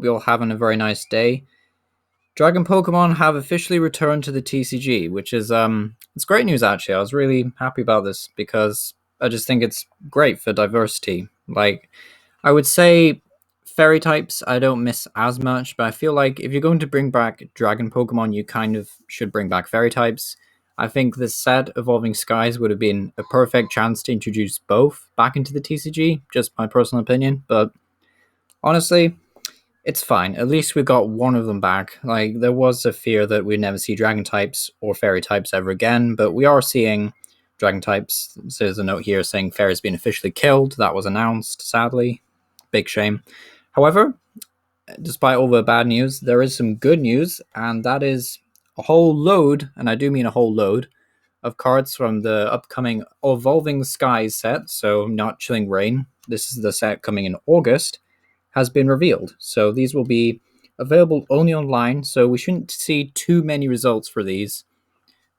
we all having a very nice day. Dragon Pokemon have officially returned to the TCG, which is it's great news actually. I was really happy about this because I just think it's great for diversity. Like I would say fairy types I don't miss as much, but I feel like if you're going to bring back Dragon Pokemon, you kind of should bring back fairy types. I think this set Evolving Skies would have been a perfect chance to introduce both back into the TCG, just my personal opinion, but honestly, it's fine. At least we got one of them back. Like, there was a fear that we'd never see dragon types or fairy types ever again, but we are seeing dragon types. So there's a note here saying fairy's been officially killed. That was announced, sadly. Big shame. However, despite all the bad news, there is some good news, and that is a whole load, and I do mean a whole load, of cards from the upcoming Evolving Skies set, so not Chilling Reign. This is the set coming in August, has been revealed. So these will be available only online, so we shouldn't see too many results for these.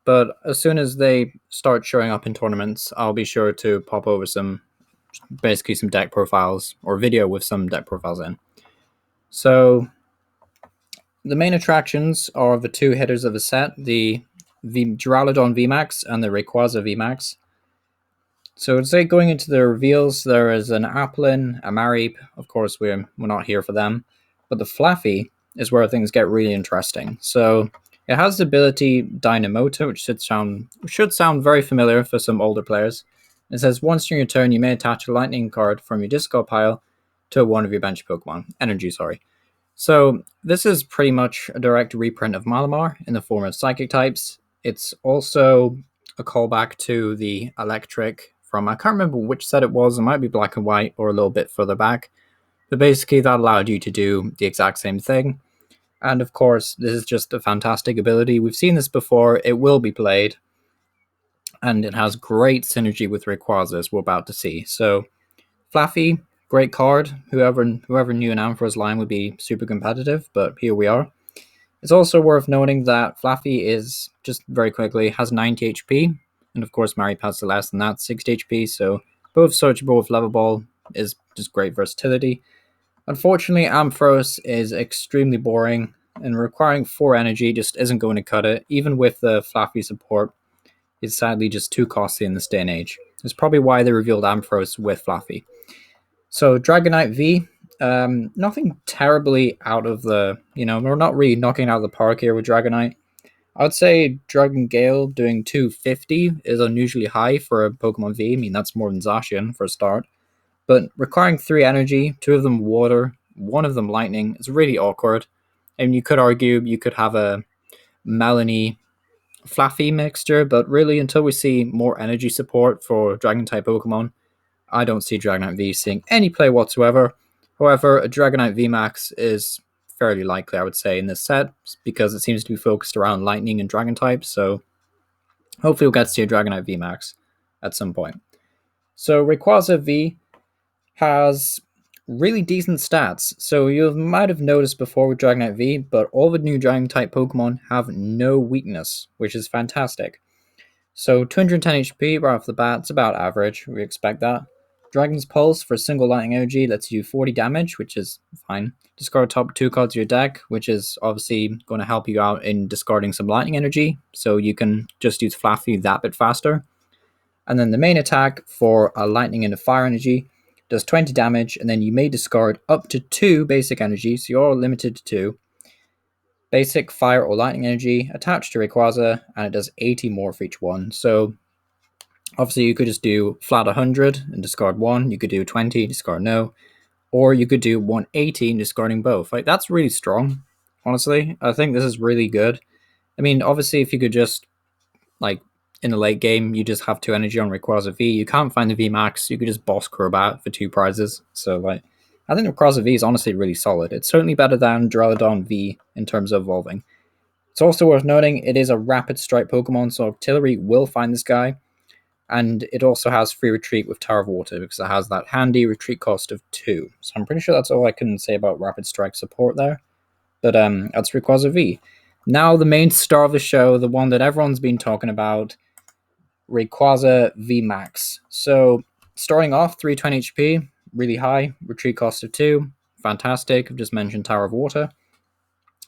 But as soon as they start showing up in tournaments, I'll be sure to pop over basically some deck profiles, or video with some deck profiles in. So the main attractions are the two hitters of the set, the Duraludon V-Max and the Rayquaza V-Max. So I'd say going into the reveals, there is an Applin, a Mareep. Of course, we're not here for them. But the Flaffy is where things get really interesting. So it has the ability Dynamoto, which should sound very familiar for some older players. It says, once during your turn, you may attach a lightning card from your discard pile to one of your bench Pokemon. Energy, sorry. So this is pretty much a direct reprint of Malamar in the form of Psychic types. It's also a callback to the Electric from, I can't remember which set it was, it might be Black and White or a little bit further back. But basically that allowed you to do the exact same thing. And of course, this is just a fantastic ability. We've seen this before, it will be played. And it has great synergy with Rayquaza, as we're about to see. So, Flaffy, great card. Whoever knew an Ampharos line would be super competitive, but here we are. It's also worth noting that Flaffy is, just very quickly, has 90 HP, and of course Mareep has less than that, 60 HP, so both searchable with Level Ball is just great versatility. Unfortunately, Ampharos is extremely boring, and requiring 4 energy just isn't going to cut it, even with the Flaffy support. It's sadly just too costly in this day and age. It's probably why they revealed Ampharos with Flaffy. So Dragonite V, nothing terribly out of the, we're not really knocking out of the park here with Dragonite. I would say Dragon Gale doing 250 is unusually high for a Pokemon V. I mean, that's more than Zacian for a start. But requiring 3 energy, 2 of them water, 1 of them lightning, is really awkward. And you could argue you could have a Melanie Flaffy mixture, but really until we see more energy support for Dragon-type Pokemon, I don't see Dragonite V seeing any play whatsoever. However, a Dragonite VMAX is fairly likely, I would say, in this set, because it seems to be focused around Lightning and Dragon types, so hopefully we'll get to see a Dragonite VMAX at some point. So Rayquaza V has really decent stats. So you might have noticed before with Dragonite V, but all the new Dragon-type Pokemon have no weakness, which is fantastic. So 210 HP right off the bat, it's about average, we expect that. Dragon's Pulse for single lightning energy lets you do 40 damage, which is fine. Discard top 2 cards of your deck, which is obviously going to help you out in discarding some lightning energy, so you can just use Flaffy that bit faster. And then the main attack for a lightning and a fire energy does 20 damage, and then you may discard up to 2 basic energy, so you're limited to 2. Basic fire or lightning energy attached to Rayquaza, and it does 80 more for each one. So obviously you could just do flat 100 and discard 1, you could do 20, discard no, or you could do 180 and discarding both. Like, that's really strong, honestly. I think this is really good. I mean, obviously if you could just, like, in the late game, you just have 2 energy on Rayquaza V, you can't find the VMAX, you could just boss Crobat for 2 prizes. So, like, I think Rayquaza V is honestly really solid. It's certainly better than Duraludon V in terms of evolving. It's also worth noting it is a rapid strike Pokemon, so Artillery will find this guy. And it also has free retreat with Tower of Water because it has that handy retreat cost of 2. So I'm pretty sure that's all I can say about Rapid Strike support there. But that's Rayquaza V. Now the main star of the show, the one that everyone's been talking about, Rayquaza V-Max. So starting off, 320 HP, really high, retreat cost of 2, fantastic. I've just mentioned Tower of Water.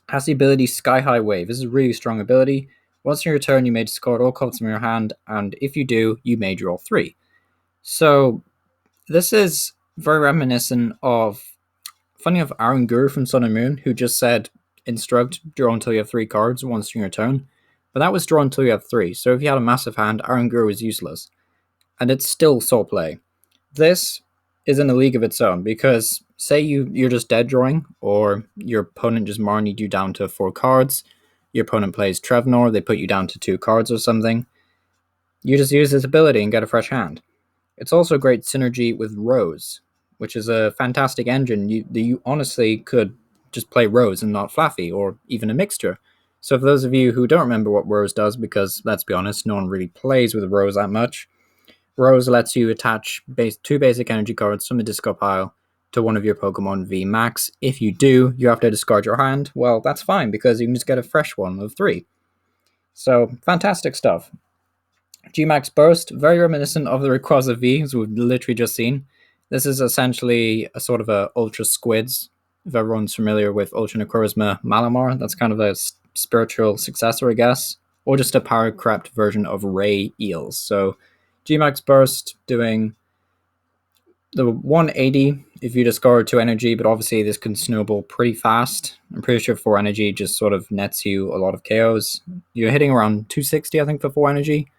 Has the ability Sky High Wave. This is a really strong ability. Once in your turn, you may discard all cards from your hand, and if you do, you may draw 3. So this is very reminiscent of, funny enough, Aaron Guru from Sun and Moon, who just said, instruct, draw until you have 3 cards once in your turn. But that was draw until you have 3. So if you had a massive hand, Aaron Guru is useless. And it's still soul play. This is in a league of its own, because say you're just dead drawing, or your opponent just marnied you down to 4 cards, your opponent plays Trevnor, they put you down to 2 cards or something, you just use this ability and get a fresh hand. It's also great synergy with Rose, which is a fantastic engine. You honestly could just play Rose and not Flaffy, or even a mixture. So for those of you who don't remember what Rose does, because let's be honest, no one really plays with Rose that much, Rose lets you attach 2 basic energy cards from the discard pile to one of your Pokemon Vmax. If you do, you have to discard your hand. Well, that's fine, because you can just get a fresh one of 3. So, fantastic stuff. Gmax Burst, very reminiscent of the Rayquaza V, as we've literally just seen. This is essentially a sort of a Ultra Squids. If everyone's familiar with Ultra Necrozma Malamar, that's kind of a spiritual successor, I guess. Or just a power crept version of Ray Eels. So, Gmax Burst doing the 180 if you discard 2 energy, but obviously this can snowball pretty fast. I'm pretty sure 4 energy just sort of nets you a lot of KOs. You're hitting around 260, I think, for 4 energy,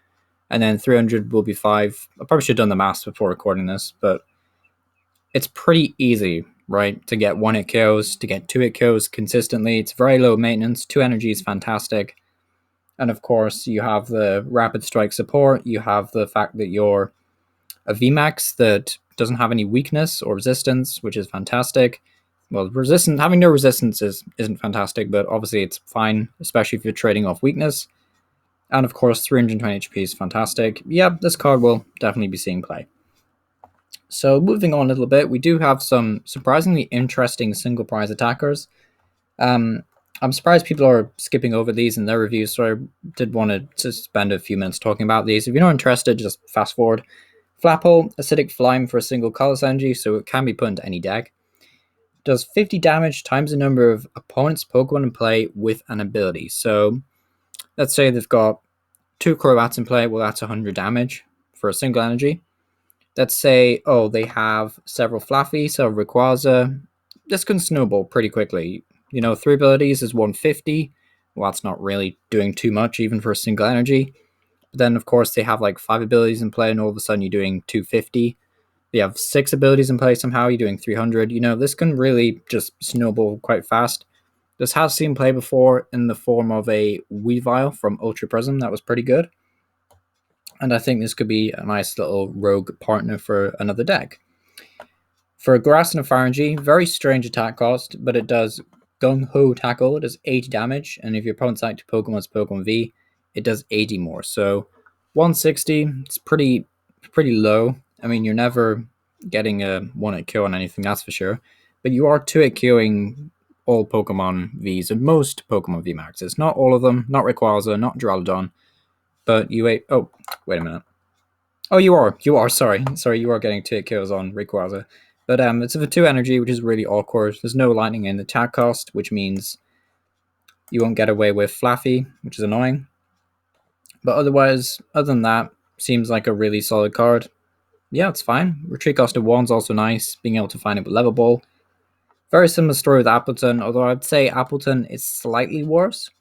and then 300 will be 5. I probably should have done the maths before recording this, but it's pretty easy, right, to get 1-hit KOs, to get 2-hit KOs consistently. It's very low maintenance. 2 energy is fantastic. And of course, you have the rapid strike support. You have the fact that you're a Vmax that doesn't have any weakness or resistance, which is fantastic. Well, having no resistance isn't fantastic, but obviously it's fine, especially if you're trading off weakness. And of course, 320 HP is fantastic. Yeah, this card will definitely be seeing play. So moving on a little bit, we do have some surprisingly interesting single prize attackers. I'm surprised people are skipping over these in their reviews, so I did want to spend a few minutes talking about these. If you're not interested, just fast forward. Flapple, Acidic Flame for a single colorless energy, so it can be put into any deck. Does 50 damage times the number of opponent's Pokemon in play with an ability. So let's say they've got 2 Crobats in play, well that's 100 damage for a single energy. Let's say, they have several Flaffy, several Rayquaza. This can snowball pretty quickly. 3 abilities is 150. Well, that's not really doing too much even for a single energy. But then, of course, they have like 5 abilities in play, and all of a sudden you're doing 250. They have 6 abilities in play somehow, you're doing 300. This can really just snowball quite fast. This has seen play before in the form of a Weavile from Ultra Prism. That was pretty good. And I think this could be a nice little rogue partner for another deck. For Grass and a Pharyngy, very strange attack cost, but it does Gung Ho Tackle. It does 80 damage, and if your opponent's active Pokemon is Pokemon V, it does 80 more. So 160, it's pretty low. I mean, you're never getting a 1-hit kill on anything, that's for sure. But you are 2-hit killing all Pokemon Vs and most Pokemon VMAXs. Not all of them, not Rayquaza, not Duraludon. But wait a minute. Oh, you are, sorry, you are getting 2-hit kills on Rayquaza. But it's a 2 energy, which is really awkward. There's no lightning in the attack cost, which means you won't get away with Flaffy, which is annoying. But other than that, seems like a really solid card. Yeah, it's fine. Retreat cost of 1's also nice, being able to find it with Level Ball. Very similar story with Appleton, although I'd say Appleton is slightly worse.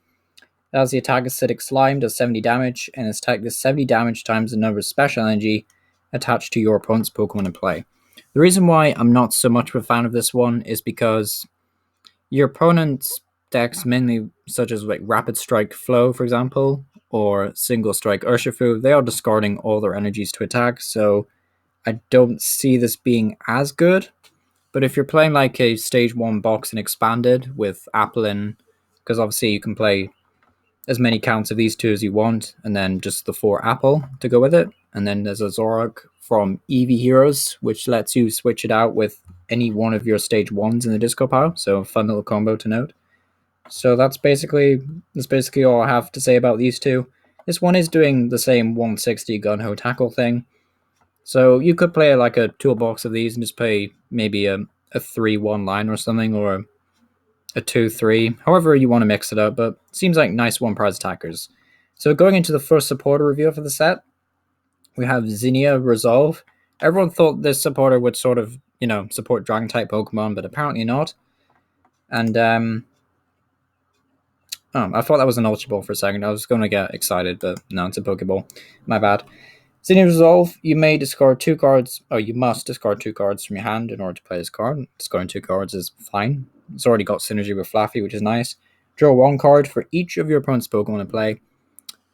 As the attack Acidic Slime does 70 damage, and its attack does 70 damage times the number of special energy attached to your opponent's Pokemon in play. The reason why I'm not so much of a fan of this one is because your opponent's decks, mainly such as like Rapid Strike Flow, for example, or Single Strike Urshifu, they are discarding all their energies to attack, so I don't see this being as good. But if you're playing like a Stage 1 box and expanded with Applin, because obviously you can play as many counts of these 2 as you want, and then just the 4 Apple to go with it. And then there's a Zoroark from Eevee Heroes, which lets you switch it out with any one of your Stage 1s in the disco pile. So a fun little combo to note. So that's basically all I have to say about these 2. This one is doing the same 160 gun-ho tackle thing. So you could play like a toolbox of these and just play maybe a a 3-1 line or something, or a 2-3, however you want to mix it up, but it seems like nice one prize attackers. So going into the first supporter review for the set, we have Zinnia Resolve. Everyone thought this supporter would sort of, support Dragon type Pokemon, but apparently not. And I thought that was an Ultra Ball for a second. I was going to get excited, but no, it's a Pokeball. My bad. Zinnia Resolve, you may discard 2 cards, or you must discard 2 cards from your hand in order to play this card. Discarding 2 cards is fine. It's already got synergy with Flaffy, which is nice. Draw 1 card for each of your opponent's Pokemon in play.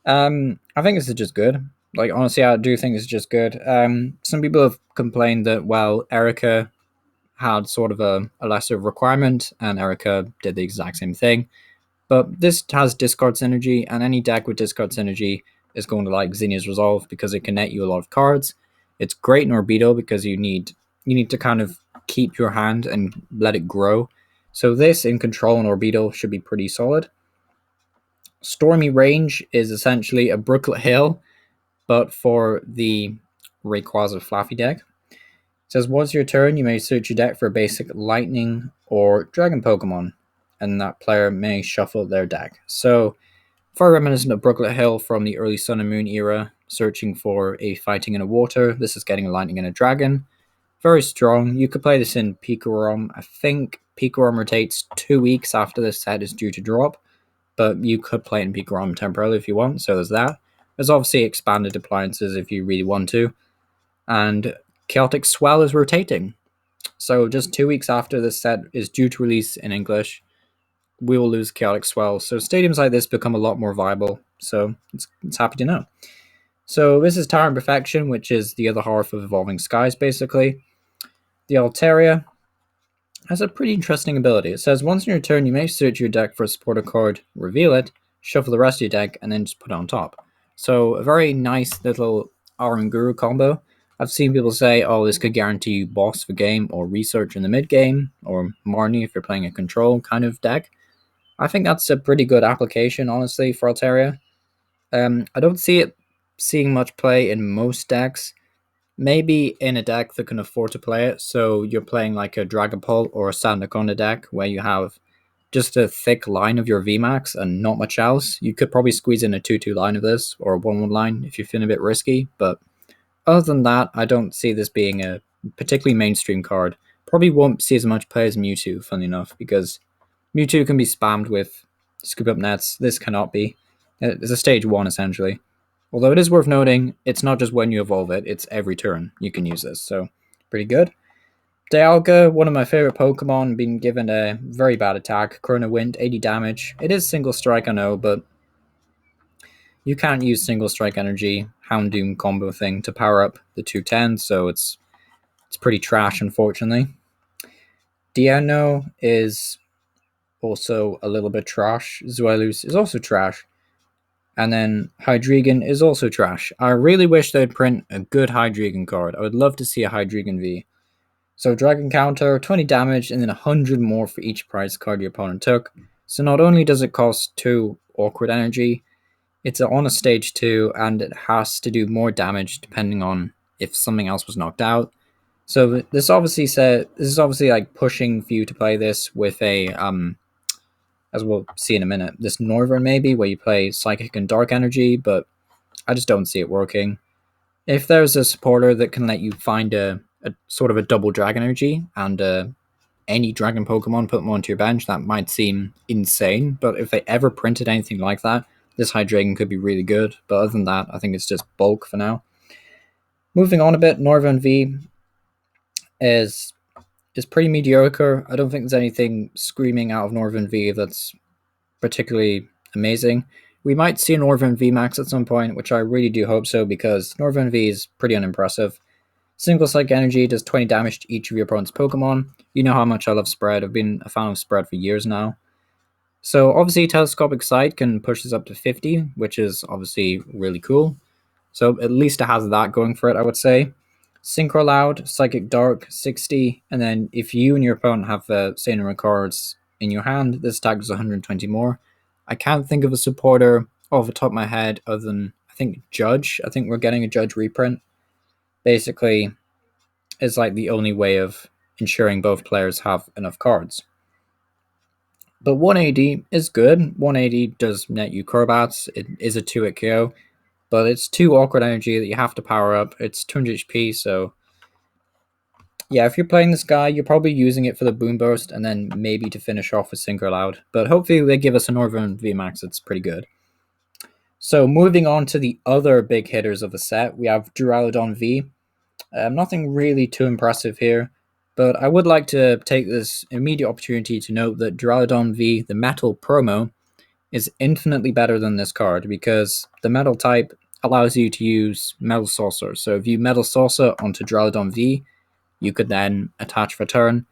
I think this is just good. Like, honestly, I do think this is just good. Some people have complained that, well, Erica had sort of a lesser requirement, and Erica did the exact same thing. But this has discard synergy, and any deck with discard synergy is going to like Zinnia's Resolve because it can net you a lot of cards. It's great in Orbeetle because you need to kind of keep your hand and let it grow. So this in Control and Orbeetle should be pretty solid. Stormy Range is essentially a Brooklet Hill, but for the Rayquaza Flaffy deck. It says once your turn, you may search your deck for a basic Lightning or Dragon Pokemon, and that player may shuffle their deck. So, far reminiscent of Brooklet Hill from the early Sun and Moon era, searching for a Fighting and a Water. This is getting a Lightning and a Dragon. Very strong. You could play this in Pikarom. I think Pikarom rotates 2 weeks after this set is due to drop, but you could play it in Pikarom temporarily if you want, so there's that. There's obviously expanded appliances if you really want to. And Chaotic Swell is rotating. So just 2 weeks after this set is due to release in English, we will lose Chaotic Swell. So stadiums like this become a lot more viable. So it's happy to know. So this is Tyrant Perfection, which is the other half of Evolving Skies, basically. The Altaria has a pretty interesting ability. It says once in your turn, you may search your deck for a supporter card, reveal it, shuffle the rest of your deck, and then just put it on top. So a very nice little Aron Guru combo. I've seen people say, oh, this could guarantee you boss for game or research in the mid game, or Marnie if you're playing a control kind of deck. I think that's a pretty good application, honestly, for Altaria. I don't see it seeing much play in most decks. Maybe in a deck that can afford to play it, so you're playing like a Dragapult or a Sandaconda deck where you have just a thick line of your Vmax and not much else. You could probably squeeze in a 2-2 line of this, or a 1-1 line if you're feeling a bit risky, but other than that, I don't see this being a particularly mainstream card. Probably won't see as much play as Mewtwo, funny enough, because Mewtwo can be spammed with scoop up nets. This cannot be. It's a stage 1, essentially. Although it is worth noting, it's not just when you evolve it, it's every turn you can use this, so pretty good. Dialga, one of my favorite Pokemon, being given a very bad attack. Corona Wind, 80 damage. It is single strike, I know, but you can't use single strike energy, Houndoom combo thing to power up the 210, so it's pretty trash, unfortunately. Diano is also a little bit trash. Zuelus is also trash. And then Hydreigon is also trash. I really wish they'd print a good Hydreigon card. I would love to see a Hydreigon V. So Dragon Counter, 20 damage, and then 100 more for each prize card your opponent took. So not only does it cost 2 awkward energy, it's on a stage 2, and it has to do more damage depending on if something else was knocked out. So this is obviously like pushing for you to play this with a as we'll see in a minute, this Northern maybe, where you play Psychic and Dark Energy, but I just don't see it working. If there's a supporter that can let you find a sort of a double Dragon Energy and any Dragon Pokemon, put them onto your bench, that might seem insane, but if they ever printed anything like that, this Hydreigon could be really good, but other than that, I think it's just bulk for now. Moving on a bit, Northern V is pretty mediocre. I don't think there's anything screaming out of Northern V that's particularly amazing. We might see Northern Vmax at some point, which I really do hope so, because Northern V is pretty unimpressive. Single Psychic Energy does 20 damage to each of your opponent's Pokemon. You know how much I love Spread. I've been a fan of Spread for years now. So obviously Telescopic Sight can push this up to 50, which is obviously really cool. So at least it has that going for it, I would say. Synchro Loud, Psychic Dark, 60, and then if you and your opponent have the same number of cards in your hand, this attack does 120 more. I can't think of a supporter off the top of my head other than, I think, Judge. I think we're getting a Judge reprint. Basically, it's like the only way of ensuring both players have enough cards. But 180 is good. 180 does net you Crobats. It is a 2-hit KO, but it's 2 awkward energy that you have to power up. It's 200 HP, so yeah, if you're playing this guy, you're probably using it for the Boom Burst and then maybe to finish off with Synchro Loud. But hopefully they give us a Northern VMAX that's pretty good. So moving on to the other big hitters of the set, we have Duraludon V. Nothing really too impressive here, but I would like to take this immediate opportunity to note that Duraludon V, the Metal promo, is infinitely better than this card because the Metal type allows you to use Metal Saucer. So if you Metal Saucer onto Duraludon V, you could then attach for turn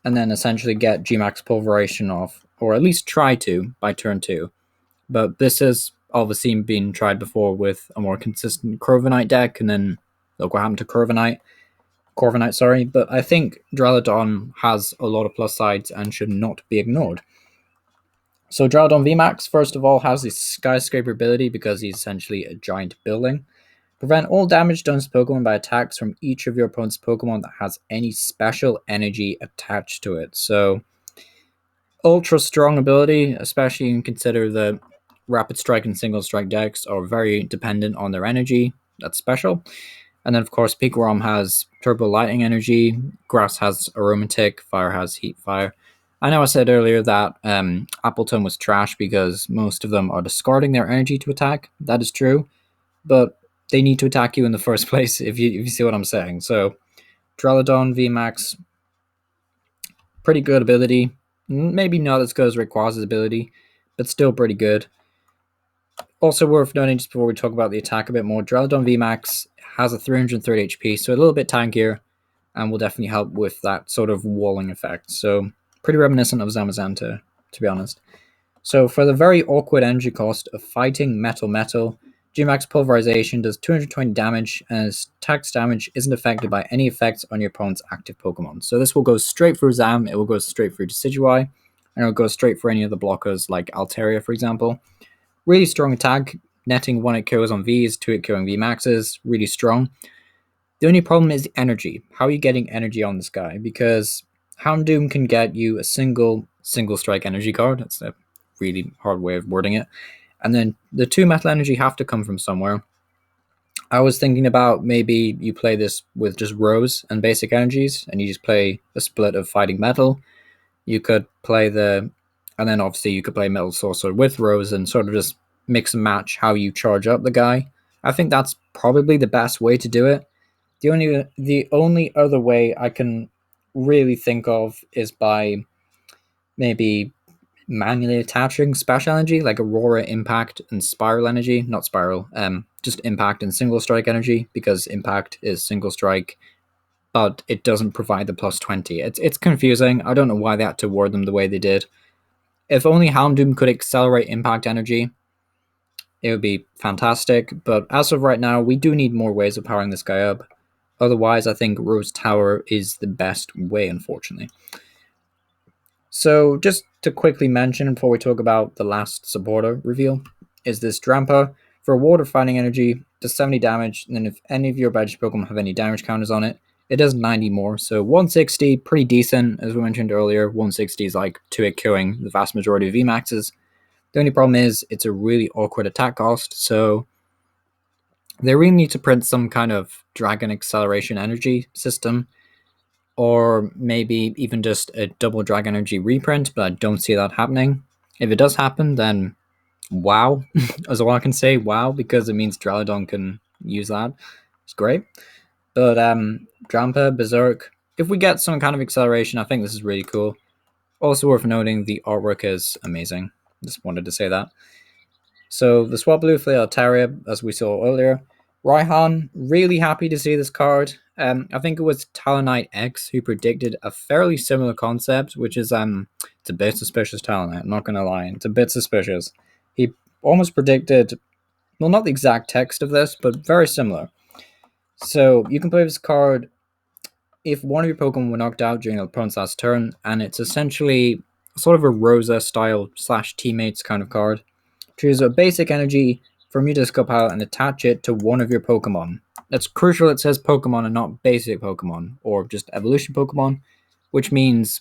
and then essentially get Gmax Pulverization off, or at least try to by turn 2. But this has obviously been tried before with a more consistent Corviknight deck, and then look what happened to Corviknight, but I think Duraludon has a lot of plus sides and should not be ignored. So Duraludon VMAX, first of all, has this Skyscraper ability because he's essentially a giant building. Prevent all damage done to Pokemon by attacks from each of your opponent's Pokemon that has any special energy attached to it. So, ultra strong ability, especially when you consider the Rapid Strike and Single Strike decks are very dependent on their energy. That's special. And then, of course, Pikarom has Turbo Lightning energy, Grass has Aromatic, Fire has Heat Fire. I know I said earlier that Appleton was trash because most of them are discarding their energy to attack. That is true. But they need to attack you in the first place, if you see what I'm saying. So, Duraludon VMAX, pretty good ability. Maybe not as good as Rayquaza's ability, but still pretty good. Also worth noting, just before we talk about the attack a bit more, Duraludon VMAX has a 330 HP, so a little bit tankier, and will definitely help with that sort of walling effect. So, pretty reminiscent of Zamazenta, to be honest. So, for the very awkward energy cost of fighting Metal, Gmax Pulverization does 220 damage, and its tax damage isn't affected by any effects on your opponent's active Pokemon. So this will go straight through Zam, it will go straight through Decidueye, and it will go straight for any of the blockers like Altaria, for example. Really strong attack, netting 1-hit KOs on Vs, 2-hit KOing Vmaxes, really strong. The only problem is the energy. How are you getting energy on this guy? Because Houndoom can get you a single strike energy card. That's a really hard way of wording it. And then the 2 metal energy have to come from somewhere. I was thinking about maybe you play this with just Rose and basic energies, and you just play a split of fighting metal. You could play and then obviously you could play Metal Sorcerer with Rose and sort of just mix and match how you charge up the guy. I think that's probably the best way to do it. The only other way I can really think of is by maybe manually attaching special energy like Aurora, Impact, and Spiral energy. Not Spiral, just Impact and Single Strike energy, because Impact is Single Strike, but it doesn't provide the plus 20. It's confusing. I don't know why they had to word them the way they did. If only Houndoom could accelerate Impact energy, it would be fantastic, but as of right now, we do need more ways of powering this guy up. Otherwise, I think Rose Tower is the best way, unfortunately. So, just to quickly mention before we talk about the last supporter reveal, is this Drampa. For water fighting energy, does 70 damage, and then if any of your bench Pokemon have any damage counters on it, it does 90 more. So 160, pretty decent, as we mentioned earlier. 160 is like 2-hit killing the vast majority of VMAXs. The only problem is it's a really awkward attack cost, so they really need to print some kind of Dragon Acceleration energy system, or maybe even just a double Dragon Energy reprint, but I don't see that happening. If it does happen, then wow, is all I can say, wow, because it means Duraludon can use that. It's great. But Drampa, Berserk, if we get some kind of acceleration, I think this is really cool. Also worth noting, the artwork is amazing. Just wanted to say that. So the Swablu for the Altaria, as we saw earlier. Raihan, really happy to see this card. I think it was Talonite X who predicted a fairly similar concept, which is it's a bit suspicious, Talonite, I'm not going to lie. It's a bit suspicious. He almost predicted, well, not the exact text of this, but very similar. So you can play this card if one of your Pokemon were knocked out during the opponent's last turn, and it's essentially sort of a Rosa style / teammates kind of card. Choose a basic energy from your disco pile and attach it to one of your Pokemon. It's crucial it says Pokemon and not basic Pokemon, or just evolution Pokemon, which means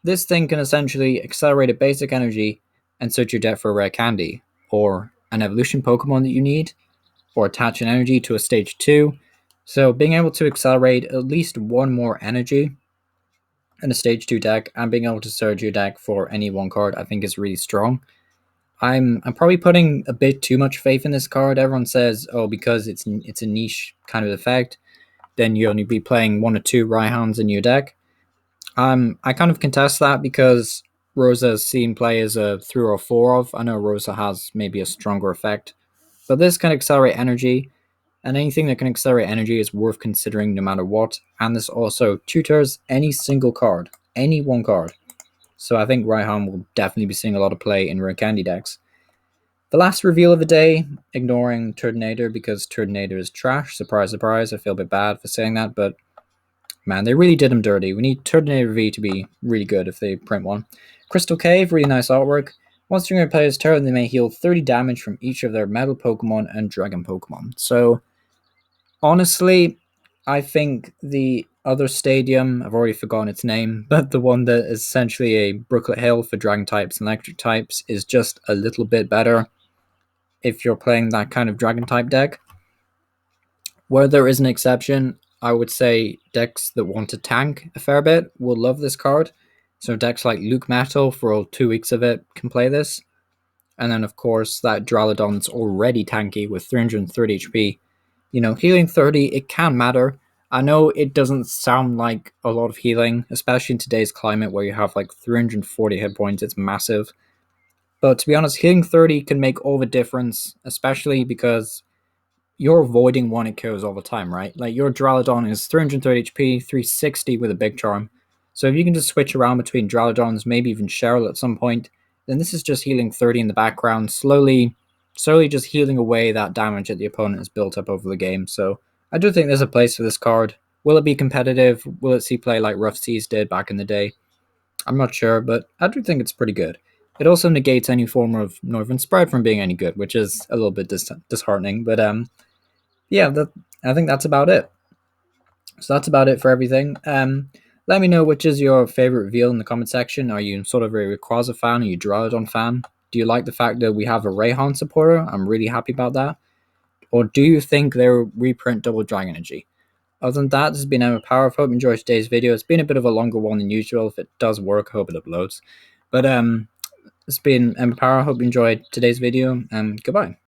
this thing can essentially accelerate a basic energy and search your deck for a rare candy, or an evolution Pokemon that you need, or attach an energy to a stage 2. So being able to accelerate at least one more energy in a stage 2 deck and being able to search your deck for any one card, I think is really strong. I'm probably putting a bit too much faith in this card. Everyone says, oh, because it's a niche kind of effect, then you only be playing 1 or 2 Raihan's in your deck. I kind of contest that because Rosa's seen play as a 3 or 4 of. I know Rosa has maybe a stronger effect, but this can accelerate energy, and anything that can accelerate energy is worth considering no matter what. And this also tutors any single card, any one card. So I think Raihan will definitely be seeing a lot of play in rare candy decks. The last reveal of the day, ignoring Turtonator because Turtonator is trash. Surprise, surprise. I feel a bit bad for saying that, but man, they really did him dirty. We need Turtonator V to be really good if they print one. Crystal Cave, really nice artwork. Once during a player's turn, they may heal 30 damage from each of their Metal Pokemon and Dragon Pokemon. So, honestly, I think the other stadium, I've already forgotten its name, but the one that is essentially a Brooklet Hill for Dragon types and Electric types is just a little bit better if you're playing that kind of Dragon type deck. Where there is an exception, I would say decks that want to tank a fair bit will love this card. So decks like Luke Metal, for all 2 weeks of it, can play this. And then, of course, that Duraludon that's already tanky with 330 HP. Healing 30, it can matter. I know it doesn't sound like a lot of healing, especially in today's climate where you have like 340 hit points. It's massive. But to be honest, healing 30 can make all the difference, especially because you're avoiding one it kills all the time, right? Like your Duraludon is 330 HP, 360 with a big charm. So if you can just switch around between Duraludons, maybe even Cheryl at some point, then this is just healing 30 in the background, slowly just healing away that damage that the opponent has built up over the game. So I do think there's a place for this card. Will it be competitive? Will it see play like Rough Seas did back in the day? I'm not sure, but I do think it's pretty good. It also negates any form of Northern Spread from being any good, which is a little bit disheartening. But yeah, I think that's about it. So that's about it for everything. Let me know which is your favorite reveal in the comment section. Are you sort of a Rayquaza fan? Are you a Duraludon fan? Do you like the fact that we have a Raihan supporter? I'm really happy about that. Or do you think they'll reprint Double Dragon Energy? Other than that, this has been Emma Power. I hope you enjoyed today's video. It's been a bit of a longer one than usual. If it does work, I hope it uploads. But it's been Emma Power. I hope you enjoyed today's video, and goodbye.